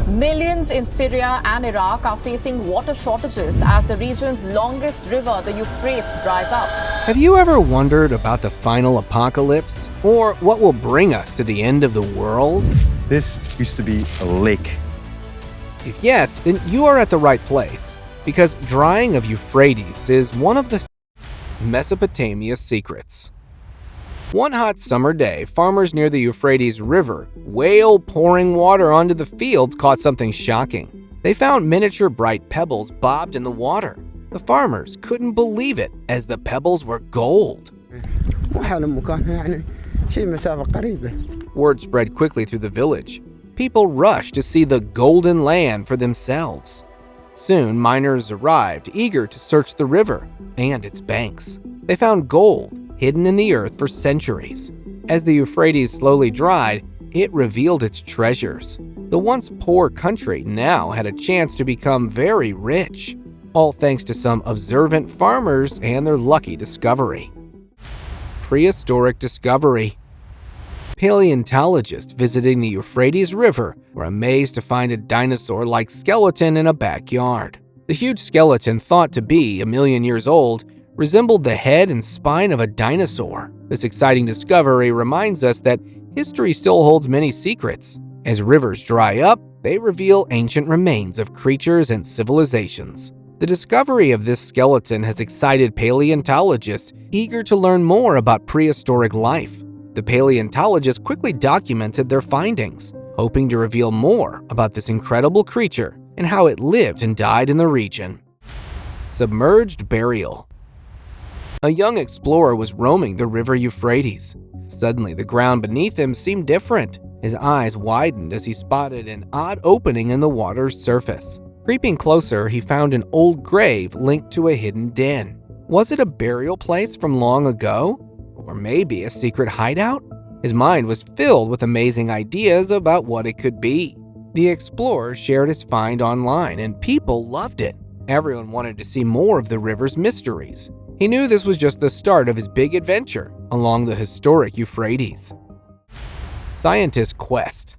Millions in Syria and Iraq are facing water shortages as the region's longest river, the Euphrates, dries up. Have you ever wondered about the final apocalypse? Or what will bring us to the end of the world? This used to be a lake. If yes, then you are at the right place, because drying of Euphrates is one of the Mesopotamia's secrets. One hot summer day, farmers near the Euphrates River, whale pouring water onto the fields, caught something shocking. They found miniature bright pebbles bobbed in the water. The farmers couldn't believe it, as the pebbles were gold. Word spread quickly through the village. People rushed to see the golden land for themselves. Soon, miners arrived, eager to search the river and its banks. They found gold hidden in the earth for centuries. As the Euphrates slowly dried, it revealed its treasures. The once poor country now had a chance to become very rich, all thanks to some observant farmers and their lucky discovery. Prehistoric discovery. Paleontologists visiting the Euphrates River were amazed to find a dinosaur-like skeleton in a backyard. The huge skeleton, thought to be 1 million years old, resembled the head and spine of a dinosaur. This exciting discovery reminds us that history still holds many secrets. As rivers dry up, they reveal ancient remains of creatures and civilizations. The discovery of this skeleton has excited paleontologists eager to learn more about prehistoric life. The paleontologists quickly documented their findings, hoping to reveal more about this incredible creature and how it lived and died in the region. Submerged burial. A young explorer was roaming the river Euphrates. Suddenly, the ground beneath him seemed different. His eyes widened as he spotted an odd opening in the water's surface. Creeping closer, he found an old grave linked to a hidden den. Was it a burial place from long ago? Or maybe a secret hideout? His mind was filled with amazing ideas about what it could be. The explorer shared his find online, and people loved it. Everyone wanted to see more of the river's mysteries. He knew this was just the start of his big adventure along the historic Euphrates. Scientist quest.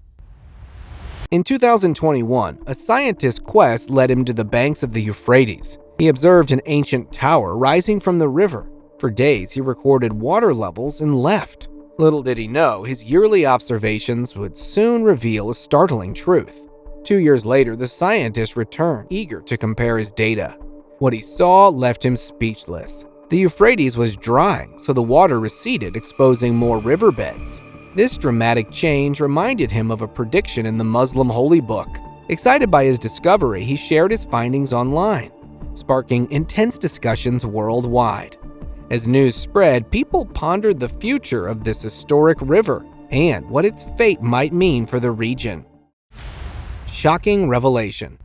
In 2021, a scientist's quest led him to the banks of the Euphrates. He observed an ancient tower rising from the river. For days, he recorded water levels and left. Little did he know, his yearly observations would soon reveal a startling truth. 2 years later, the scientist returned, eager to compare his data. What he saw left him speechless. The Euphrates was drying, so the water receded, exposing more riverbeds. This dramatic change reminded him of a prediction in the Muslim holy book. Excited by his discovery, he shared his findings online, sparking intense discussions worldwide. As news spread, people pondered the future of this historic river and what its fate might mean for the region. Shocking revelation.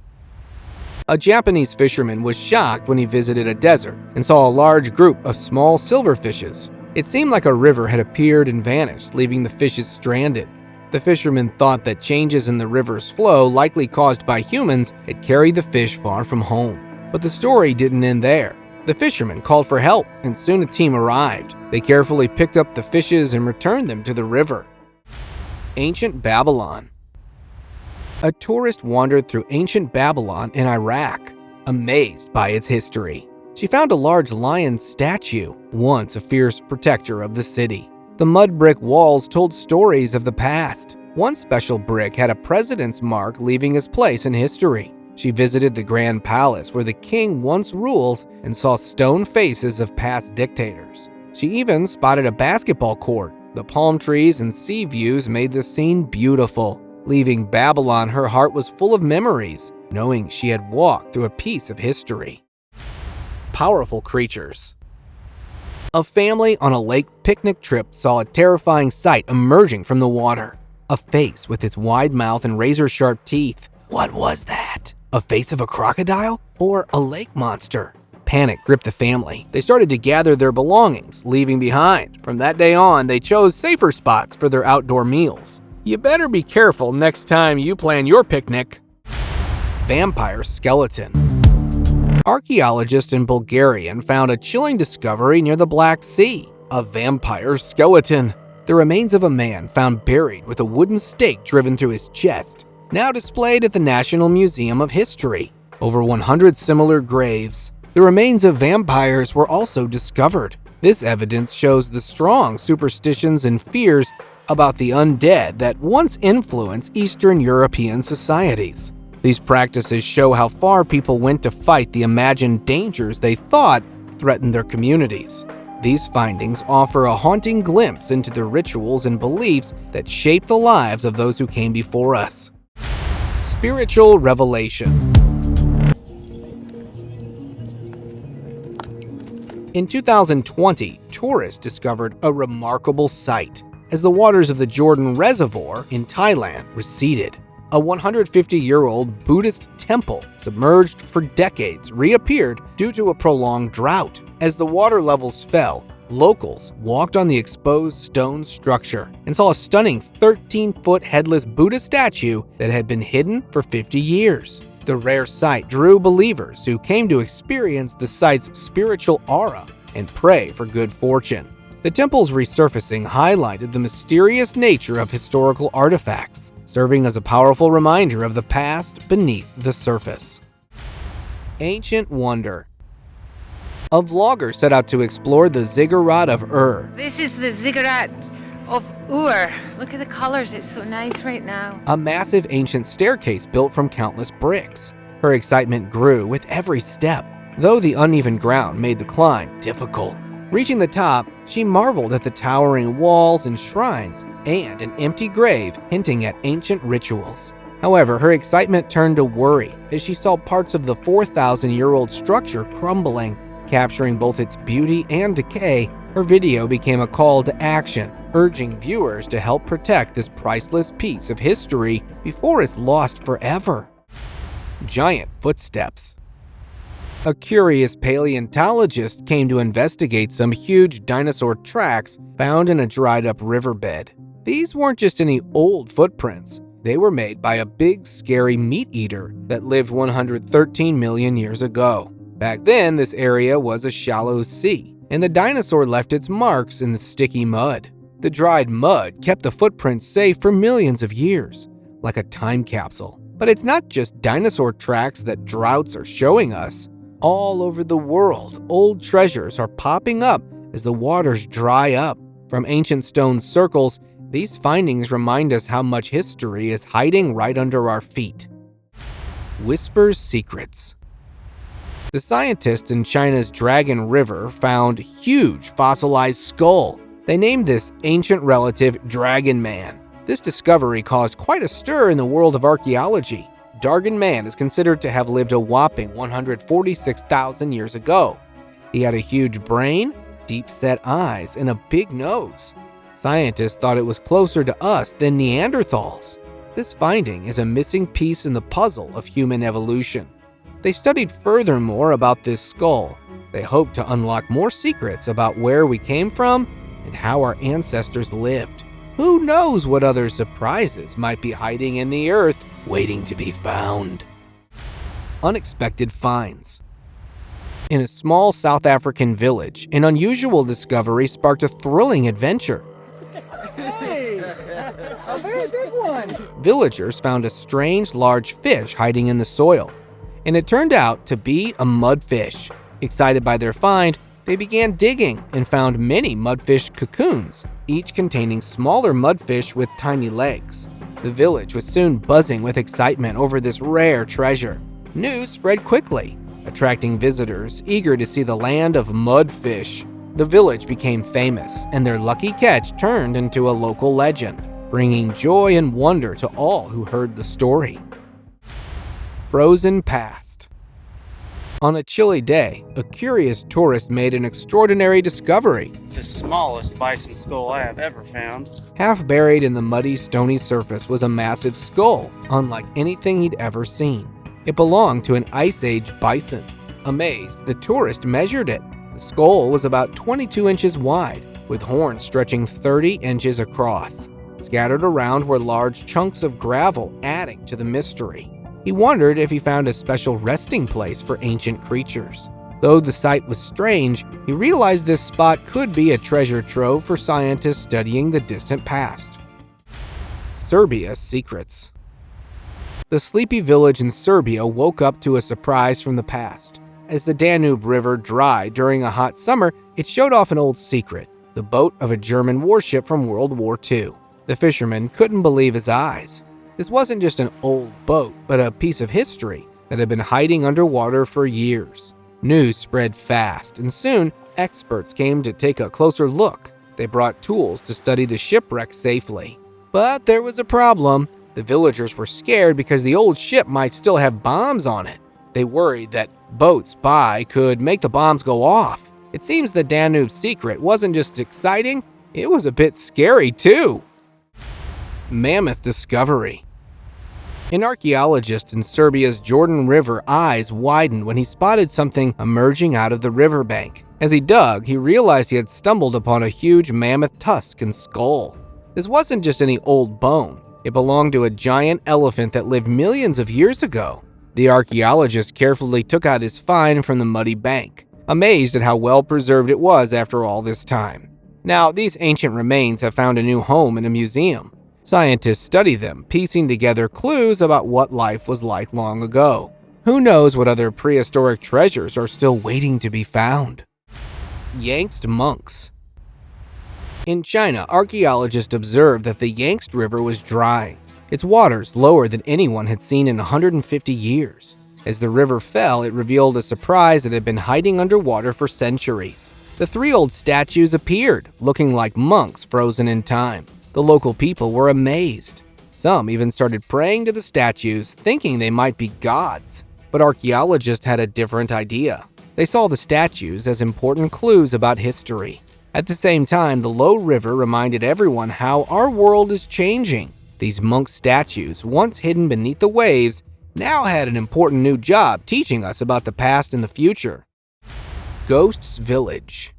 A Japanese fisherman was shocked when he visited a desert and saw a large group of small silverfishes. It seemed like a river had appeared and vanished, leaving the fishes stranded. The fisherman thought that changes in the river's flow, likely caused by humans, had carried the fish far from home. But the story didn't end there. The fisherman called for help, and soon a team arrived. They carefully picked up the fishes and returned them to the river. Ancient Babylon. A tourist wandered through ancient Babylon in Iraq, amazed by its history. She found a large lion statue, once a fierce protector of the city. The mud brick walls told stories of the past. One special brick had a president's mark leaving his place in history. She visited the Grand Palace where the king once ruled and saw stone faces of past dictators. She even spotted a basketball court. The palm trees and sea views made the scene beautiful. Leaving Babylon, her heart was full of memories, knowing she had walked through a piece of history. Powerful creatures. A family on a lake picnic trip saw a terrifying sight emerging from the water. A face with its wide mouth and razor-sharp teeth. What was that? A face of a crocodile? Or a lake monster? Panic gripped the family. They started to gather their belongings, leaving behind. From that day on, they chose safer spots for their outdoor meals. You better be careful next time you plan your picnic. Vampire skeleton. Archaeologists in Bulgaria found a chilling discovery near the Black Sea. A vampire skeleton. The remains of a man found buried with a wooden stake driven through his chest. now displayed at the National Museum of History. Over 100 similar graves. The remains of vampires were also discovered. This evidence shows the strong superstitions and fears about the undead that once influenced Eastern European societies. These practices show how far people went to fight the imagined dangers they thought threatened their communities. These findings offer a haunting glimpse into the rituals and beliefs that shaped the lives of those who came before us. Spiritual revelation. In 2020, tourists discovered a remarkable sight as the waters of the Jordan Reservoir in Thailand receded. A 150-year-old Buddhist temple, submerged for decades, reappeared due to a prolonged drought. As the water levels fell, locals walked on the exposed stone structure and saw a stunning 13-foot headless Buddha statue that had been hidden for 50 years. The rare sight drew believers who came to experience the site's spiritual aura and pray for good fortune. The temple's resurfacing highlighted the mysterious nature of historical artifacts, serving as a powerful reminder of the past beneath the surface. Ancient wonder. A vlogger set out to explore the ziggurat of Ur. This is the ziggurat of Ur. Look at the colors, it's so nice right now. A massive ancient staircase built from countless bricks. Her excitement grew with every step, though the uneven ground made the climb difficult. Reaching the top, she marveled at the towering walls and shrines and an empty grave hinting at ancient rituals. However, her excitement turned to worry as she saw parts of the 4,000-year-old structure crumbling. Capturing both its beauty and decay, her video became a call to action, urging viewers to help protect this priceless piece of history before it's lost forever. Giant footsteps. A curious paleontologist came to investigate some huge dinosaur tracks found in a dried-up riverbed. These weren't just any old footprints. They were made by a big, scary meat-eater that lived 113 million years ago. Back then, this area was a shallow sea, and the dinosaur left its marks in the sticky mud. The dried mud kept the footprints safe for millions of years, like a time capsule. But it's not just dinosaur tracks that droughts are showing us. All over the world, old treasures are popping up as the waters dry up. From ancient stone circles, these findings remind us how much history is hiding right under our feet. Whispers secrets. The scientists in China's Dragon River found huge fossilized skull. They named this ancient relative Dragon Man. This discovery caused quite a stir in the world of archaeology. Dragon Man is considered to have lived a whopping 146,000 years ago. He had a huge brain, deep-set eyes, and a big nose. Scientists thought it was closer to us than Neanderthals. This finding is a missing piece in the puzzle of human evolution. They studied furthermore about this skull. They hoped to unlock more secrets about where we came from and how our ancestors lived. Who knows what other surprises might be hiding in the earth, waiting to be found. Unexpected finds. In a small South African village, an unusual discovery sparked a thrilling adventure. Hey, a very big one. Villagers found a strange large fish hiding in the soil, and it turned out to be a mudfish. Excited by their find, they began digging and found many mudfish cocoons, each containing smaller mudfish with tiny legs. The village was soon buzzing with excitement over this rare treasure. News spread quickly, attracting visitors eager to see the land of mudfish. The village became famous, and their lucky catch turned into a local legend, bringing joy and wonder to all who heard the story. Frozen past. On a chilly day, a curious tourist made an extraordinary discovery. It's the smallest bison skull I have ever found. Half buried in the muddy, stony surface was a massive skull, unlike anything he'd ever seen. It belonged to an Ice Age bison. Amazed, the tourist measured it. The skull was about 22 inches wide, with horns stretching 30 inches across. Scattered around were large chunks of gravel, adding to the mystery. He wondered if he found a special resting place for ancient creatures. Though the sight was strange, he realized this spot could be a treasure trove for scientists studying the distant past. Serbia's secrets. The sleepy village in Serbia woke up to a surprise from the past. As the Danube River dried during a hot summer, it showed off an old secret, the boat of a German warship from World War II. The fisherman couldn't believe his eyes. This wasn't just an old boat, but a piece of history that had been hiding underwater for years. News spread fast, and soon experts came to take a closer look. They brought tools to study the shipwreck safely. But there was a problem. The villagers were scared because the old ship might still have bombs on it. They worried that boats by could make the bombs go off. It seems the Danube's secret wasn't just exciting, it was a bit scary too. Mammoth discovery. An archaeologist in Serbia's Jordan River eyes widened when he spotted something emerging out of the riverbank. As he dug, he realized he had stumbled upon a huge mammoth tusk and skull. This wasn't just any old bone. It belonged to a giant elephant that lived millions of years ago. The archaeologist carefully took out his find from the muddy bank, amazed at how well preserved it was after all this time. Now, these ancient remains have found a new home in a museum. Scientists study them, piecing together clues about what life was like long ago. Who knows what other prehistoric treasures are still waiting to be found? Yangtze monks. In China, archaeologists observed that the Yangtze River was drying. Its waters lower than anyone had seen in 150 years. As the river fell, it revealed a surprise that had been hiding underwater for centuries. The three old statues appeared, looking like monks frozen in time. The local people were amazed. Some even started praying to the statues, thinking they might be gods. But archaeologists had a different idea. They saw the statues as important clues about history. At the same time, the low river reminded everyone how our world is changing. These monk statues, once hidden beneath the waves, now had an important new job teaching us about the past and the future. Ghosts Village.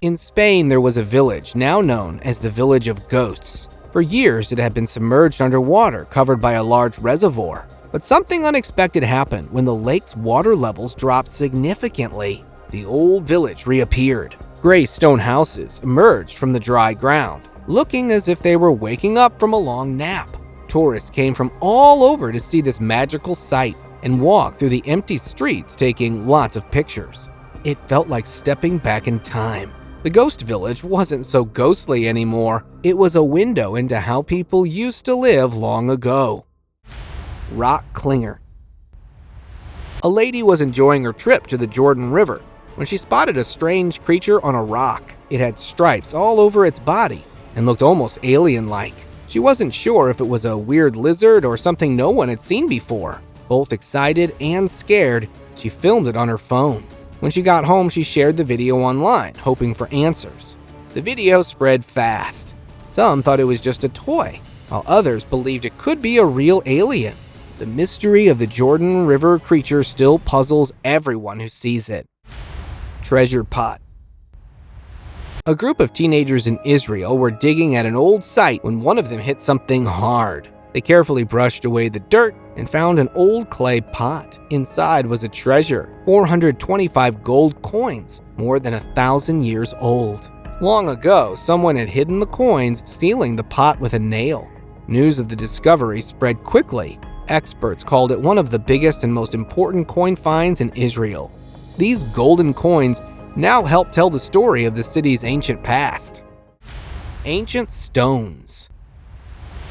In Spain, there was a village now known as the Village of Ghosts. For years, it had been submerged underwater, covered by a large reservoir. But something unexpected happened when the lake's water levels dropped significantly. The old village reappeared. Gray stone houses emerged from the dry ground, looking as if they were waking up from a long nap. Tourists came from all over to see this magical sight and walk through the empty streets taking lots of pictures. It felt like stepping back in time. The ghost village wasn't so ghostly anymore. It was a window into how people used to live long ago. Rock Clinger. A lady was enjoying her trip to the Jordan River when she spotted a strange creature on a rock. It had stripes all over its body and looked almost alien-like. She wasn't sure if it was a weird lizard or something no one had seen before. Both excited and scared, she filmed it on her phone. When she got home, she shared the video online, hoping for answers. The video spread fast. Some thought it was just a toy, while others believed it could be a real alien. The mystery of the Jordan River creature still puzzles everyone who sees it. Treasure Pot. A group of teenagers in Israel were digging at an old site when one of them hit something hard. They carefully brushed away the dirt and found an old clay pot. Inside was a treasure, 425 gold coins, more than 1,000 years old. Long ago, someone had hidden the coins, sealing the pot with a nail. News of the discovery spread quickly. Experts called it one of the biggest and most important coin finds in Israel. These golden coins now help tell the story of the city's ancient past. Ancient stones.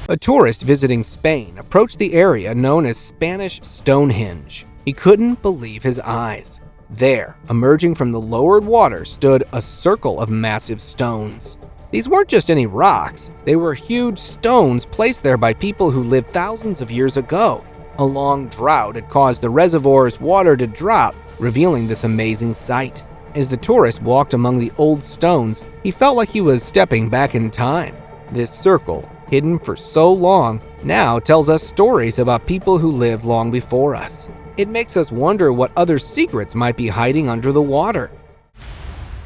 A tourist visiting Spain approached the area known as Spanish Stonehenge. He couldn't believe his eyes. There, emerging from the lowered water, stood a circle of massive stones. These weren't just any rocks, they were huge stones placed there by people who lived thousands of years ago. A long drought had caused the reservoir's water to drop, revealing this amazing sight. As the tourist walked among the old stones, he felt like he was stepping back in time. This circle, hidden for so long, now tells us stories about people who lived long before us. It makes us wonder what other secrets might be hiding under the water.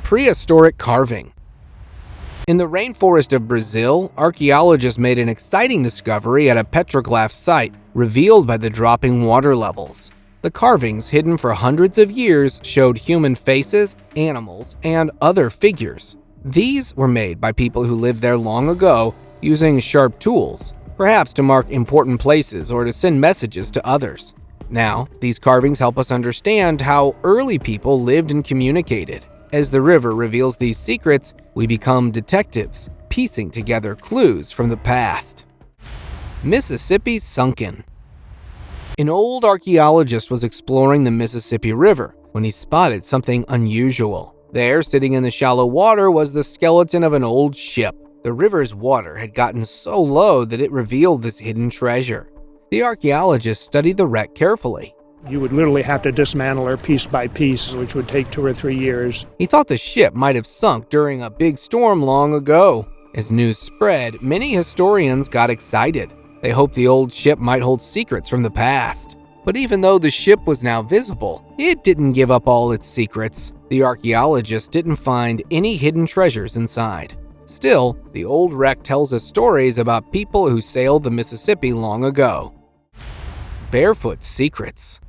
Prehistoric carving. In the rainforest of Brazil, archaeologists made an exciting discovery at a petroglyph site revealed by the dropping water levels. The carvings, hidden for hundreds of years, showed human faces, animals, and other figures. These were made by people who lived there long ago using sharp tools. perhaps to mark important places or to send messages to others. Now, these carvings help us understand how early people lived and communicated. As the river reveals these secrets, we become detectives, piecing together clues from the past. Mississippi's Sunken. An old archaeologist was exploring the Mississippi River when he spotted something unusual. There, sitting in the shallow water, was the skeleton of an old ship. The river's water had gotten so low that it revealed this hidden treasure. The archaeologist studied the wreck carefully. You would literally have to dismantle her piece by piece, which would take 2 or 3 years. He thought the ship might have sunk during a big storm long ago. As news spread, many historians got excited. They hoped the old ship might hold secrets from the past. But even though the ship was now visible, it didn't give up all its secrets. The archaeologist didn't find any hidden treasures inside. Still, the old wreck tells us stories about people who sailed the Mississippi long ago. Barefoot secrets.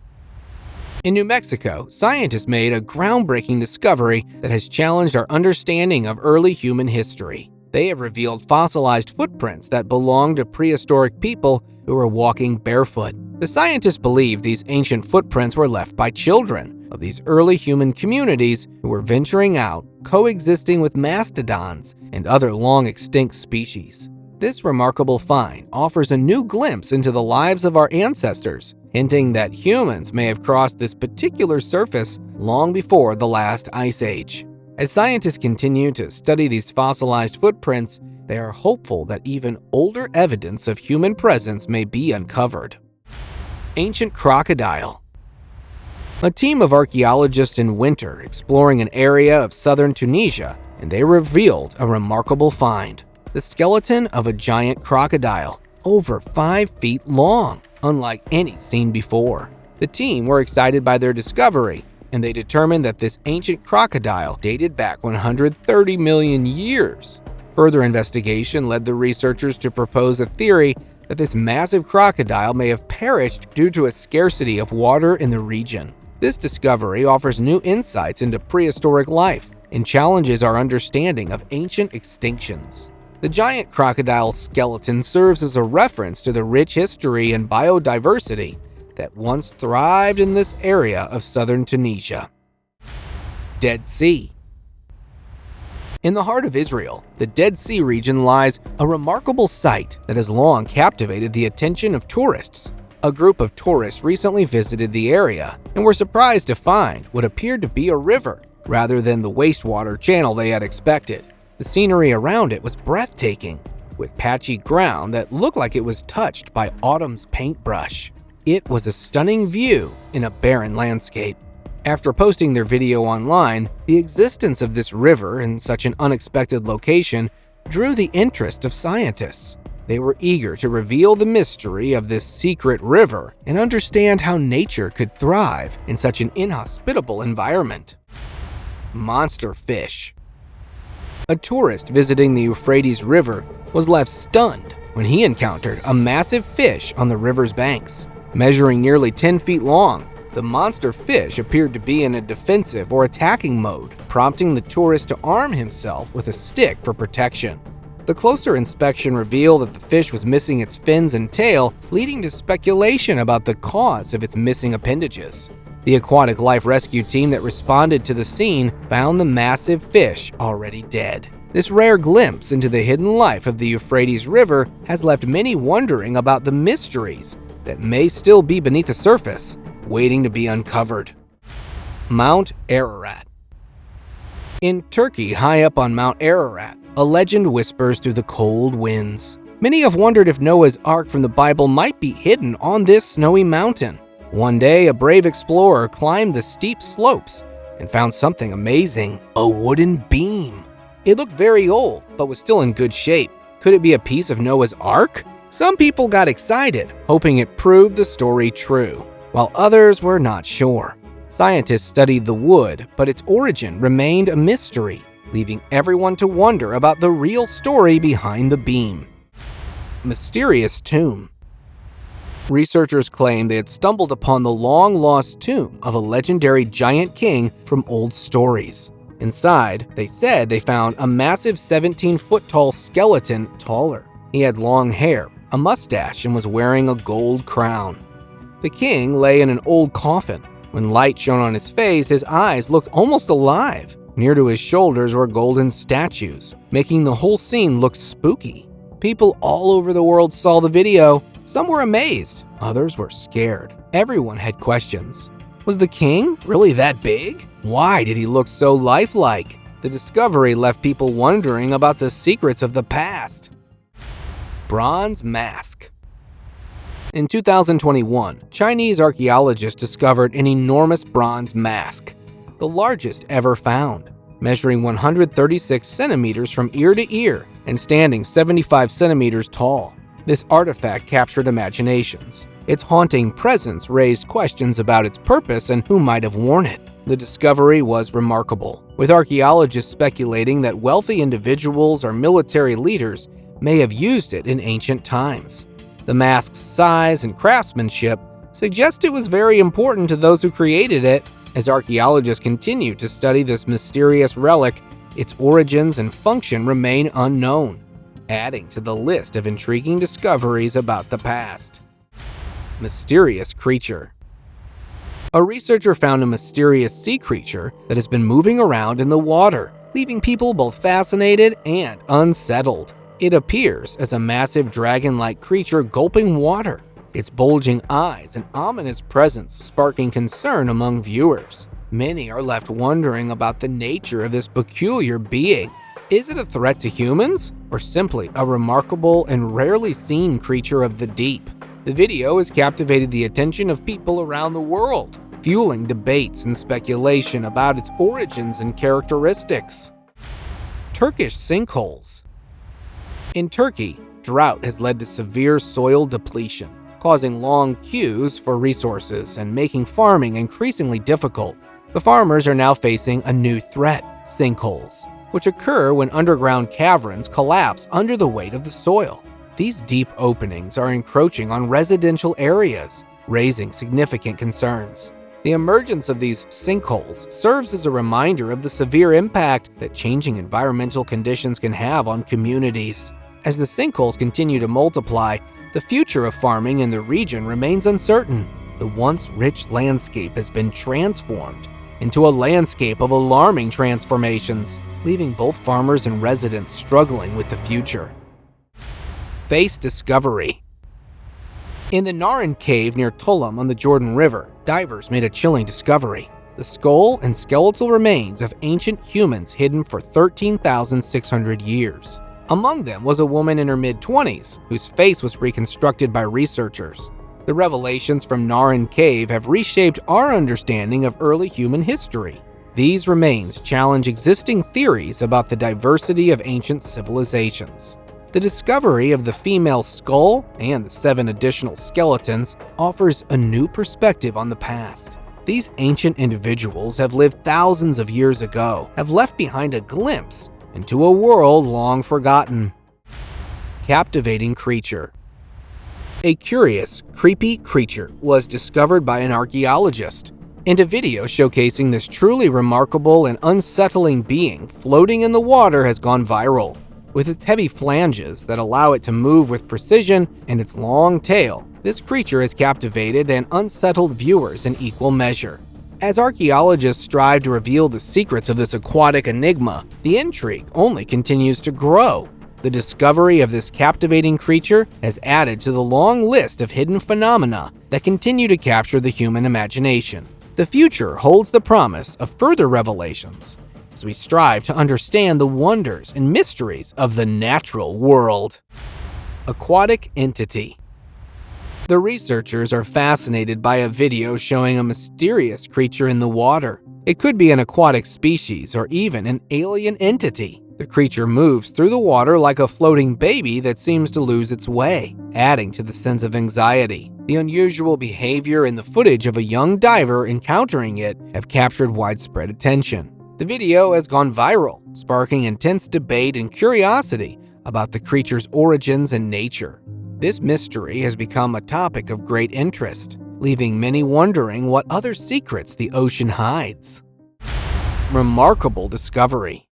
In New Mexico, scientists made a groundbreaking discovery that has challenged our understanding of early human history. They have revealed fossilized footprints that belong to prehistoric people who were walking barefoot. The scientists believe these ancient footprints were left by children of these early human communities who were venturing out, coexisting with mastodons and other long-extinct species. This remarkable find offers a new glimpse into the lives of our ancestors, hinting that humans may have crossed this particular surface long before the last ice age. As scientists continue to study these fossilized footprints, they are hopeful that even older evidence of human presence may be uncovered. Ancient crocodile. A team of archaeologists in winter exploring an area of southern Tunisia, and they revealed a remarkable find. The skeleton of a giant crocodile, over 5 feet long, unlike any seen before. The team were excited by their discovery, and they determined that this ancient crocodile dated back 130 million years. Further investigation led the researchers to propose a theory that this massive crocodile may have perished due to a scarcity of water in the region. This discovery offers new insights into prehistoric life and challenges our understanding of ancient extinctions. The giant crocodile skeleton serves as a reference to the rich history and biodiversity that once thrived in this area of southern Tunisia. Dead Sea. In the heart of Israel, the Dead Sea region lies a remarkable site that has long captivated the attention of tourists. A group of tourists recently visited the area and were surprised to find what appeared to be a river rather than the wastewater channel they had expected. The scenery around it was breathtaking, with patchy ground that looked like it was touched by autumn's paintbrush. It was a stunning view in a barren landscape. After posting their video online, the existence of this river in such an unexpected location drew the interest of scientists. They were eager to reveal the mystery of this secret river and understand how nature could thrive in such an inhospitable environment. Monster fish. A tourist visiting the Euphrates River was left stunned when he encountered a massive fish on the river's banks. Measuring nearly 10 feet long, the monster fish appeared to be in a defensive or attacking mode, prompting the tourist to arm himself with a stick for protection. The closer inspection revealed that the fish was missing its fins and tail, leading to speculation about the cause of its missing appendages. The aquatic life rescue team that responded to the scene found the massive fish already dead. This rare glimpse into the hidden life of the Euphrates River has left many wondering about the mysteries that may still be beneath the surface, waiting to be uncovered. Mount Ararat. In Turkey, high up on Mount Ararat, a legend whispers through the cold winds. Many have wondered if Noah's Ark from the Bible might be hidden on this snowy mountain. One day, a brave explorer climbed the steep slopes and found something amazing: a wooden beam. It looked very old, but was still in good shape. Could it be a piece of Noah's Ark? Some people got excited, hoping it proved the story true, while others were not sure. Scientists studied the wood, but its origin remained a mystery, leaving everyone to wonder about the real story behind the beam. Mysterious tomb. Researchers claim they had stumbled upon the long-lost tomb of a legendary giant king from old stories. Inside, they said they found a massive 17-foot-tall skeleton taller. He had long hair, a mustache, and was wearing a gold crown. The king lay in an old coffin. When light shone on his face, his eyes looked almost alive. Near to his shoulders were golden statues, making the whole scene look spooky. People all over the world saw the video. Some were amazed, others were scared. Everyone had questions. Was the king really that big? Why did he look so lifelike? The discovery left people wondering about the secrets of the past. Bronze mask. In 2021, Chinese archaeologists discovered an enormous bronze mask, the largest ever found, measuring 136 centimeters from ear to ear and standing 75 centimeters tall. This artifact captured imaginations. Its haunting presence raised questions about its purpose and who might have worn it. The discovery was remarkable, with archaeologists speculating that wealthy individuals or military leaders may have used it in ancient times. The mask's size and craftsmanship suggest it was very important to those who created it. As archaeologists continue to study this mysterious relic, its origins and function remain unknown, adding to the list of intriguing discoveries about the past. Mysterious creature. A researcher found a mysterious sea creature that has been moving around in the water, leaving people both fascinated and unsettled. It appears as a massive dragon-like creature gulping water, its bulging eyes and ominous presence sparking concern among viewers. Many are left wondering about the nature of this peculiar being. Is it a threat to humans, or simply a remarkable and rarely seen creature of the deep? The video has captivated the attention of people around the world, fueling debates and speculation about its origins and characteristics. Turkish sinkholes. In Turkey, drought has led to severe soil depletion, causing long queues for resources and making farming increasingly difficult. The farmers are now facing a new threat: sinkholes, which occur when underground caverns collapse under the weight of the soil. These deep openings are encroaching on residential areas, raising significant concerns. The emergence of these sinkholes serves as a reminder of the severe impact that changing environmental conditions can have on communities. As the sinkholes continue to multiply, the future of farming in the region remains uncertain. The once rich landscape has been transformed into a landscape of alarming transformations, leaving both farmers and residents struggling with the future. Face discovery. In the Naran cave near Tulum on the Jordan River, divers made a chilling discovery: the skull and skeletal remains of ancient humans hidden for 13,600 years. Among them was a woman in her mid-20s whose face was reconstructed by researchers. The revelations from Naran Cave have reshaped our understanding of early human history. These remains challenge existing theories about the diversity of ancient civilizations. The discovery of the female skull and the 7 additional skeletons offers a new perspective on the past. These ancient individuals have lived thousands of years ago, have left behind a glimpse into a world long forgotten. Captivating creature. A curious, creepy creature was discovered by an archaeologist, and a video showcasing this truly remarkable and unsettling being floating in the water has gone viral. With its heavy flanges that allow it to move with precision and its long tail, this creature has captivated and unsettled viewers in equal measure. As archaeologists strive to reveal the secrets of this aquatic enigma, the intrigue only continues to grow. The discovery of this captivating creature has added to the long list of hidden phenomena that continue to capture the human imagination. The future holds the promise of further revelations as we strive to understand the wonders and mysteries of the natural world. Aquatic entity. The researchers are fascinated by a video showing a mysterious creature in the water. It could be an aquatic species or even an alien entity. The creature moves through the water like a floating baby that seems to lose its way, adding to the sense of anxiety. The unusual behavior and the footage of a young diver encountering it have captured widespread attention. The video has gone viral, sparking intense debate and curiosity about the creature's origins and nature. This mystery has become a topic of great interest, leaving many wondering what other secrets the ocean hides. Remarkable discovery.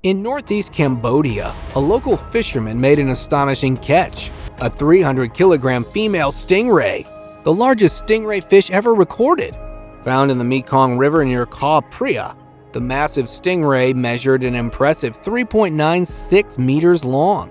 In northeast Cambodia, a local fisherman made an astonishing catch: a 300-kilogram female stingray, the largest stingray fish ever recorded. Found in the Mekong River near Koh Pria, the massive stingray measured an impressive 3.96 meters long,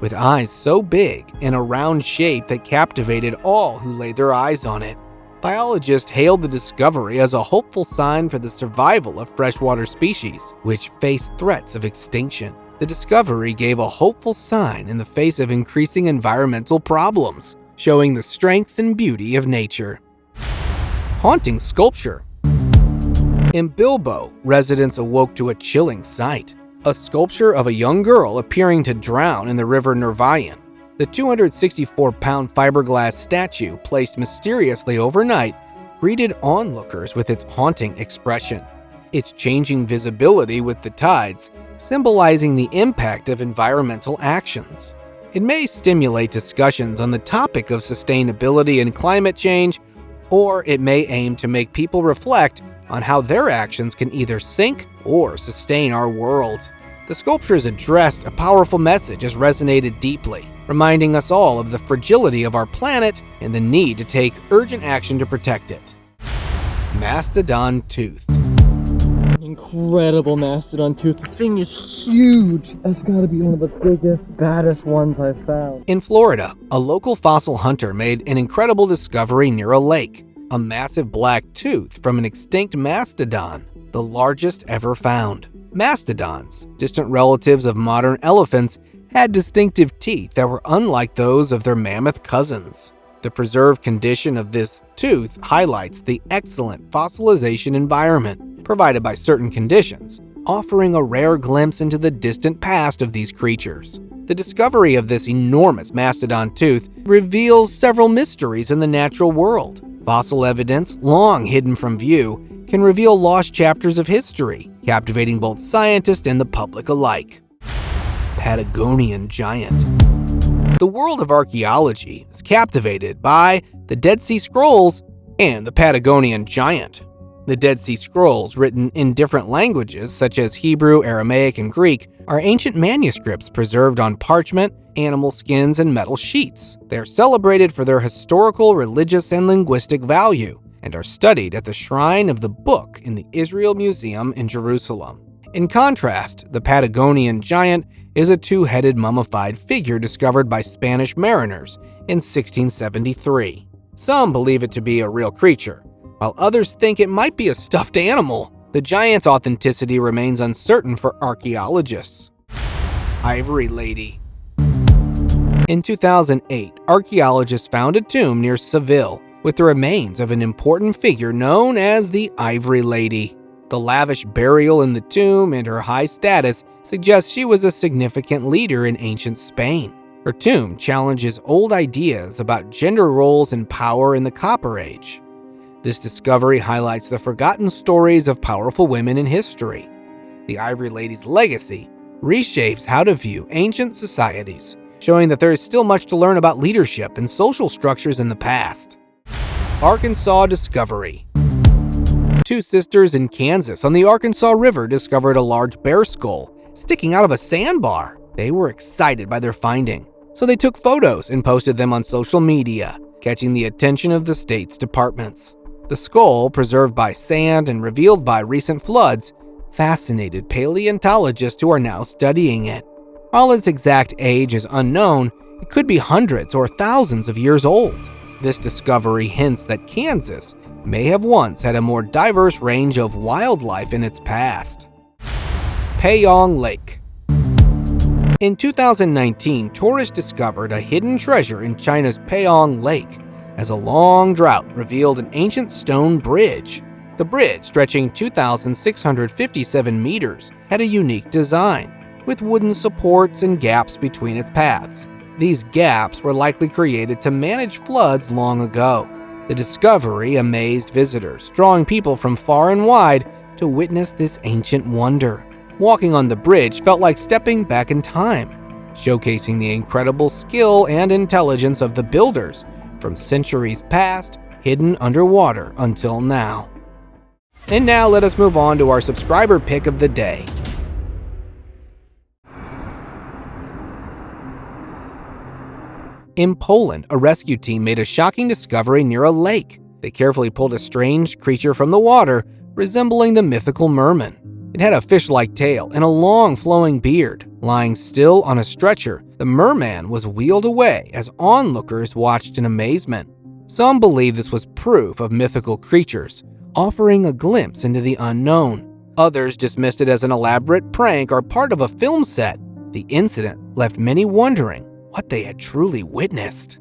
with eyes so big and a round shape that captivated all who laid their eyes on it. Biologists hailed the discovery as a hopeful sign for the survival of freshwater species, which face threats of extinction. The discovery gave a hopeful sign in the face of increasing environmental problems, showing the strength and beauty of nature. Haunting sculpture. In Bilbo, residents awoke to a chilling sight: a sculpture of a young girl appearing to drown in the river Nervayan. The 264-pound fiberglass statue, placed mysteriously overnight, greeted onlookers with its haunting expression, its changing visibility with the tides, symbolizing the impact of environmental actions. It may stimulate discussions on the topic of sustainability and climate change, or it may aim to make people reflect on how their actions can either sink or sustain our world. The sculptures addressed a powerful message as resonated deeply, reminding us all of the fragility of our planet and the need to take urgent action to protect it. Mastodon tooth. Incredible mastodon tooth. The thing is huge. That's gotta be one of the biggest, baddest ones I've found. In Florida, a local fossil hunter made an incredible discovery near a lake: a massive black tooth from an extinct mastodon, the largest ever found. Mastodons, distant relatives of modern elephants, had distinctive teeth that were unlike those of their mammoth cousins. The preserved condition of this tooth highlights the excellent fossilization environment provided by certain conditions, offering a rare glimpse into the distant past of these creatures. The discovery of this enormous mastodon tooth reveals several mysteries in the natural world. Fossil evidence, long hidden from view, can reveal lost chapters of history, captivating both scientists and the public alike. Patagonian giant. The world of archaeology is captivated by the Dead Sea Scrolls and the Patagonian giant. The Dead Sea Scrolls, written in different languages such as Hebrew, Aramaic, and Greek, are ancient manuscripts preserved on parchment, animal skins, and metal sheets. They are celebrated for their historical, religious, and linguistic value, and are studied at the Shrine of the Book in the Israel Museum in Jerusalem. In contrast, the Patagonian giant is a two-headed mummified figure discovered by Spanish mariners in 1673. Some believe it to be a real creature, while others think it might be a stuffed animal. The giant's authenticity remains uncertain for archaeologists. Ivory Lady. In 2008, archaeologists found a tomb near Seville with the remains of an important figure known as the Ivory Lady. The lavish burial in the tomb and her high status suggest she was a significant leader in ancient Spain. Her tomb challenges old ideas about gender roles and power in the Copper Age. This discovery highlights the forgotten stories of powerful women in history. The Ivory Lady's legacy reshapes how to view ancient societies, showing that there is still much to learn about leadership and social structures in the past. Arkansas discovery. Two sisters in Kansas on the Arkansas River discovered a large bear skull sticking out of a sandbar. They were excited by their finding, so they took photos and posted them on social media, catching the attention of the state's departments. The skull, preserved by sand and revealed by recent floods, fascinated paleontologists who are now studying it. While its exact age is unknown, it could be hundreds or thousands of years old. This discovery hints that Kansas may have once had a more diverse range of wildlife in its past. Payong Lake. In 2019, tourists discovered a hidden treasure in China's Payong Lake as a long drought revealed an ancient stone bridge. The bridge, stretching 2,657 meters, had a unique design, with wooden supports and gaps between its paths. These gaps were likely created to manage floods long ago. The discovery amazed visitors, drawing people from far and wide to witness this ancient wonder. Walking on the bridge felt like stepping back in time, showcasing the incredible skill and intelligence of the builders from centuries past, hidden underwater until now. And now let us move on to our subscriber pick of the day. In Poland, a rescue team made a shocking discovery near a lake. They carefully pulled a strange creature from the water, resembling the mythical merman. It had a fish-like tail and a long flowing beard. Lying still on a stretcher, the merman was wheeled away as onlookers watched in amazement. Some believe this was proof of mythical creatures, offering a glimpse into the unknown. Others dismissed it as an elaborate prank or part of a film set. The incident left many wondering what they had truly witnessed.